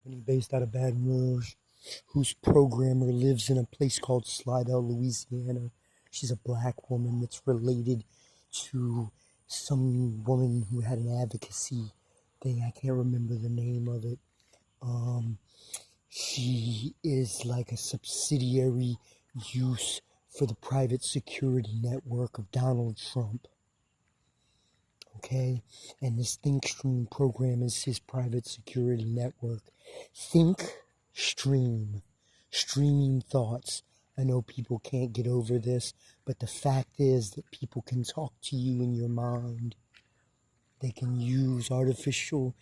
company based out of Baton Rouge, whose programmer lives in a place called Slidell, Louisiana. She's a black woman that's related to some woman who had an advocacy thing. I can't remember the name of it. She is like a subsidiary use for the private security network of Donald Trump. Okay? And this thinkstream program is his private security network. thinkstream, streaming thoughts. I know people can't get over this, but the fact is that people can talk to you in your mind. They can use artificial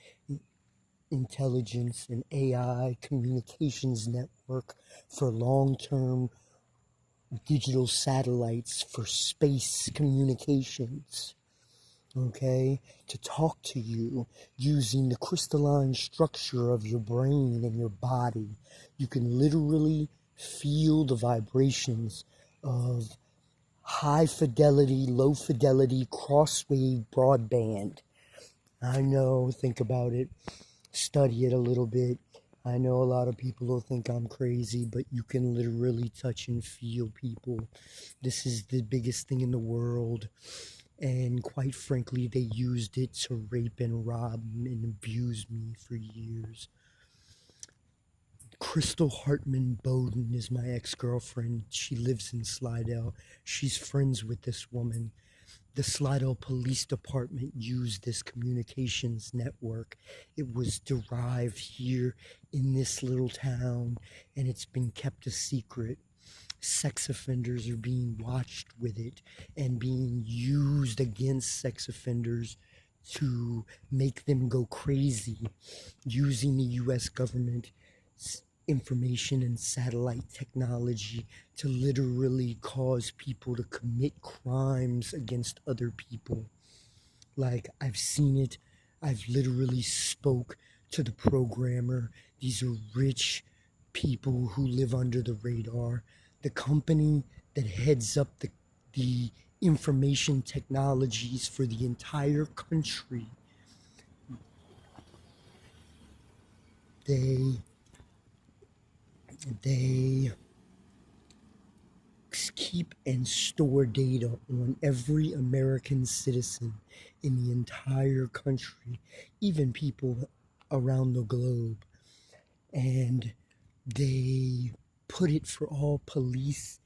intelligence and AI communications network for long-term digital satellites for space communications. Okay, to talk to you using the crystalline structure of your brain and your body. You can literally feel the vibrations of high fidelity, low fidelity, crosswave broadband. I know, think about it, study it a little bit. I know a lot of people will think I'm crazy, but you can literally touch and feel people. This is the biggest thing in the world. And quite frankly, they used it to rape and rob and abuse me for years. Crystal Hartman Bowden is my ex-girlfriend. She lives in Slidell. She's friends with this woman. The Slidell Police Department used this communications network. It was derived here in this little town, and it's been kept a secret. Sex offenders are being watched with it and being used against sex offenders to make them go crazy, using the U.S. government information and satellite technology to literally cause people to commit crimes against other people. Like, I've seen it. I've literally spoke to the programmer. These are rich people who live under the radar. The company that heads up the information technologies for the entire country, they keep and store data on every American citizen in the entire country, even people around the globe. And they put it for all police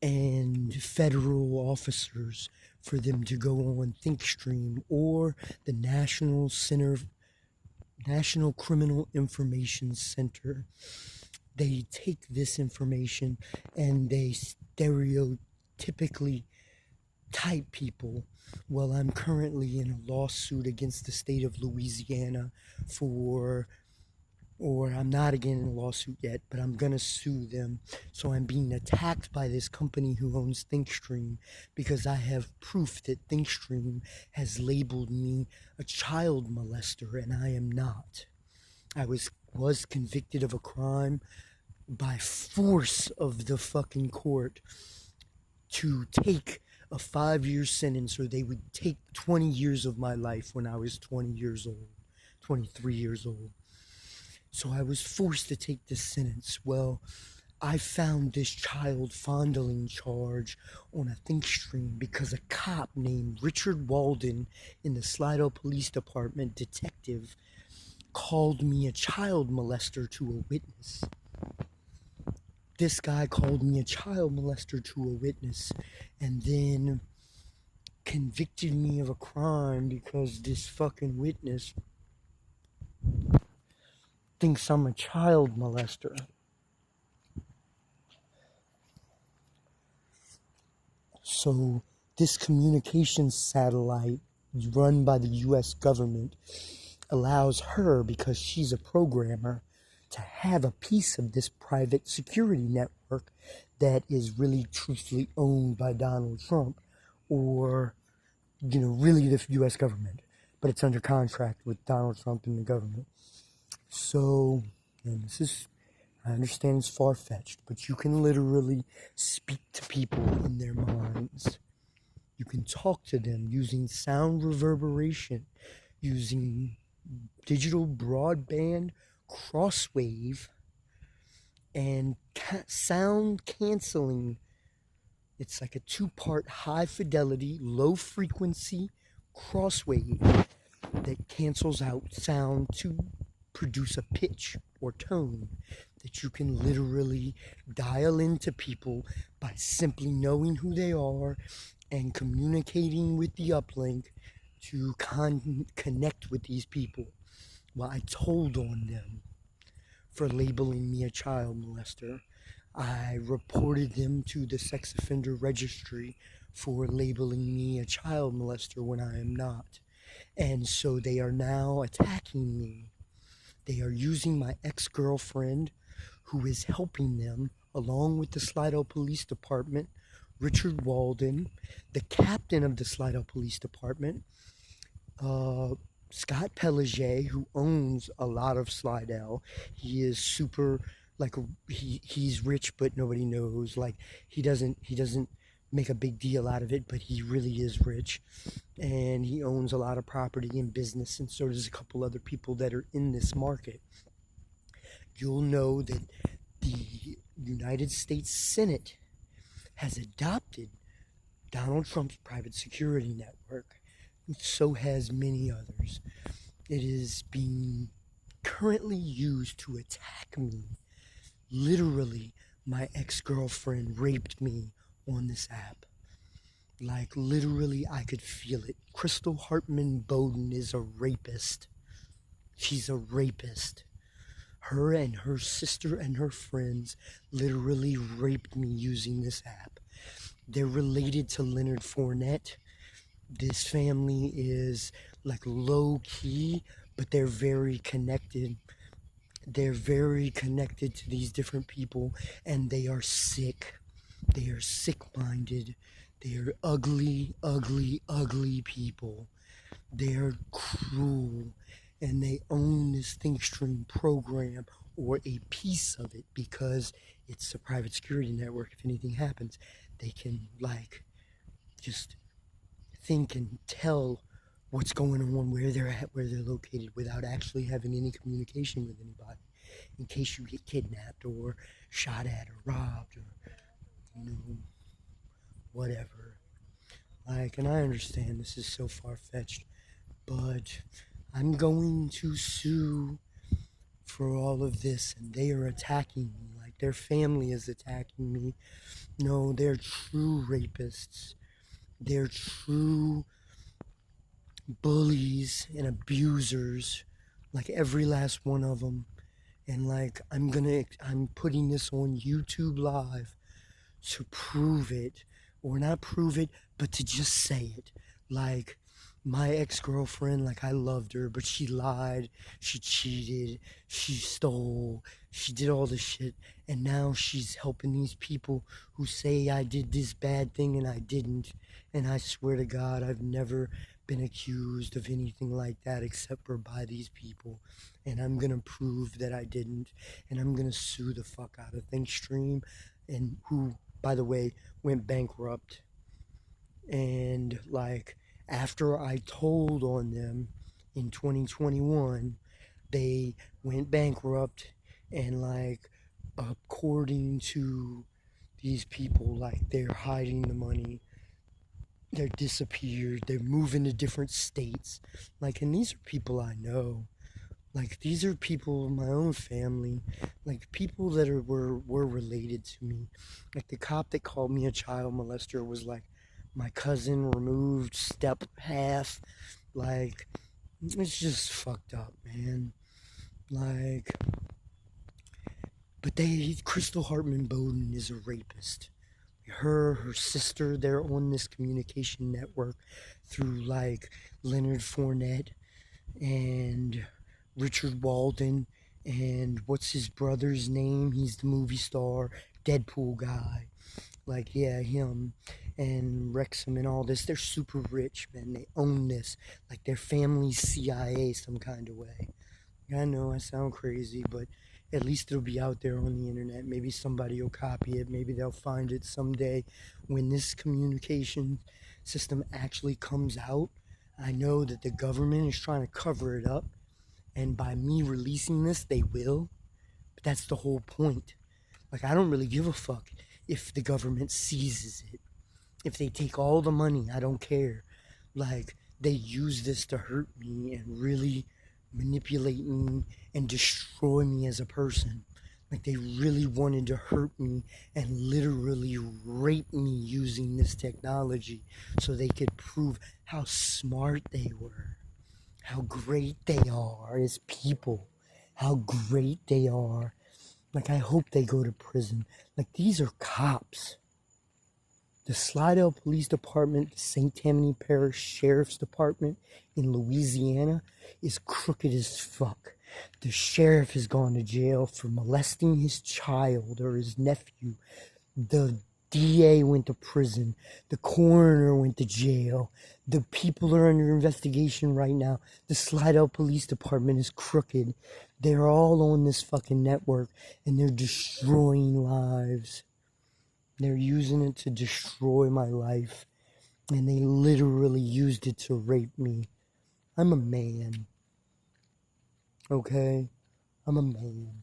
and federal officers for them to go on thinkstream or the National Criminal Information Center. They take this information and they stereotypically type people. Well, I'm currently in a lawsuit against the state of Louisiana or I'm not again in a lawsuit yet, but I'm going to sue them. So I'm being attacked by this company who owns thinkstream because I have proof that thinkstream has labeled me a child molester, and I am not. I was convicted of a crime by force of the fucking court to take a 5-year sentence, or they would take 20 years of my life when I was 23 years old. So I was forced to take this sentence. Well, I found this child fondling charge on a thinkstream because a cop named Richard Walden in the Slidell Police Department, detective, called me a child molester to a witness. This guy called me a child molester to a witness and then convicted me of a crime because this fucking witness thinks I'm a child molester. So this communications satellite run by the U.S. government allows her, because she's a programmer, to have a piece of this private security network that is really truthfully owned by Donald Trump or, really the U.S. government. But it's under contract with Donald Trump and the government. So, and I understand it's far-fetched, but you can literally speak to people in their minds. You can talk to them using sound reverberation, using digital broadband crosswave and sound canceling. It's like a two-part high fidelity, low frequency crosswave that cancels out sound to produce a pitch or tone that you can literally dial into people by simply knowing who they are and communicating with the uplink to connect with these people. Well, I told on them for labeling me a child molester. I reported them to the sex offender registry for labeling me a child molester when I am not. And so they are now attacking me. They are using my ex-girlfriend, who is helping them, along with the Slidell Police Department, Richard Walden, the captain of the Slidell Police Department, Scott Pelagier, who owns a lot of Slidell. He is super, like, he's rich, but nobody knows. Like, he doesn't make a big deal out of it, but he really is rich. And he owns a lot of property and business, and so does a couple other people that are in this market. You'll know that the United States Senate has adopted Donald Trump's private security network. And so has many others. It is being currently used to attack me. Literally, my ex-girlfriend raped me on this app. Like, literally, I could feel it. Crystal Hartman Bowden is a rapist. She's a rapist. Her and her sister and her friends literally raped me using this app. They're related to Leonard Fournette. This family is like low key, but they're very connected. They're very connected to these different people, and they are sick. They are sick-minded. They are ugly, ugly, ugly people. They are cruel, and they own this thinkstream program or a piece of it because it's a private security network. If anything happens, they can like just think and tell what's going on, where they're at, where they're located, without actually having any communication with anybody, in case you get kidnapped or shot at or robbed or, you know, whatever. Like, and I understand this is so far-fetched, but I'm going to sue for all of this, and they are attacking me. Like, their family is attacking me. No, they're true rapists. They're true bullies and abusers, like every last one of them. And like, I'm putting this on YouTube Live to prove it, or not prove it, but to just say it. Like, my ex-girlfriend, like, I loved her, but she lied, she cheated, she stole, she did all this shit, and now she's helping these people who say I did this bad thing and I didn't. And I swear to God, I've never been accused of anything like that except for by these people. And I'm gonna prove that I didn't, and I'm gonna sue the fuck out of thinkstream, and who, by the way, went bankrupt. And like, after I told on them in 2021, they went bankrupt, and like, according to these people, like, they're hiding the money, they're disappeared, they're moving to different states. Like, and these are people I know. Like, these are people in my own family, like people that were related to me. Like, the cop that called me a child molester was like my cousin removed step half. Like, it's just fucked up, man. Like, but Crystal Hartman Bowden is a rapist. Her sister, they're on this communication network through like Leonard Fournette and Richard Walden, and what's his brother's name? He's the movie star, Deadpool guy. Like, yeah, him and Wrexham and all this. They're super rich, man. They own this. Like, their family's CIA some kind of way. I know I sound crazy, but at least it'll be out there on the internet. Maybe somebody will copy it. Maybe they'll find it someday when this communication system actually comes out. I know that the government is trying to cover it up, And by me releasing this, they will. But that's the whole point. Like, I don't really give a fuck if the government seizes it. If they take all the money, I don't care. Like, they use this to hurt me and really manipulate me and destroy me as a person. Like, they really wanted to hurt me and literally rape me using this technology so they could prove how smart they were, how great they are as people, how great they are. Like, I hope they go to prison. Like, these are cops. The Slidell Police Department, the St. Tammany Parish Sheriff's Department in Louisiana is crooked as fuck. The sheriff has gone to jail for molesting his child or his nephew. The DA went to prison. The coroner went to jail. The people are under investigation right now. The Slidell Police Department is crooked. They're all on this fucking network and they're destroying lives. They're using it to destroy my life. And they literally used it to rape me. I'm a man. Okay? I'm a man.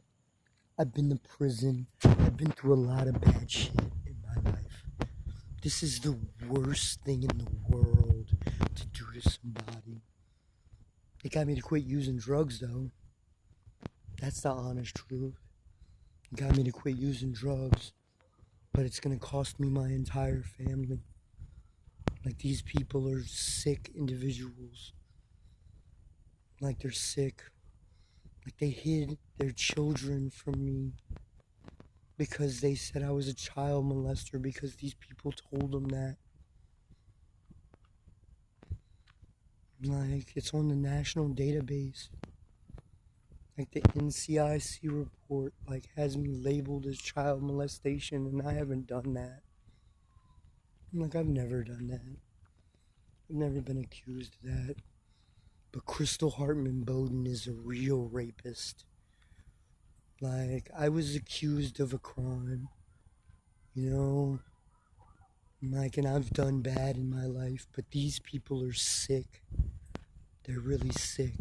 I've been to prison. I've been through a lot of bad shit in my life. This is the worst thing in the world to do to somebody. It got me to quit using drugs, though. That's the honest truth. It got me to quit using drugs. But it's going to cost me my entire family. Like, these people are sick individuals. Like, they're sick. Like, they hid their children from me because they said I was a child molester because these people told them that. Like, it's on the national database. Like, the NCIC report, like, has me labeled as child molestation, and I haven't done that. Like, I've never done that. I've never been accused of that. But Crystal Hartman Bowden is a real rapist. Like, I was accused of a crime, you know? Like, and I've done bad in my life, but these people are sick. They're really sick.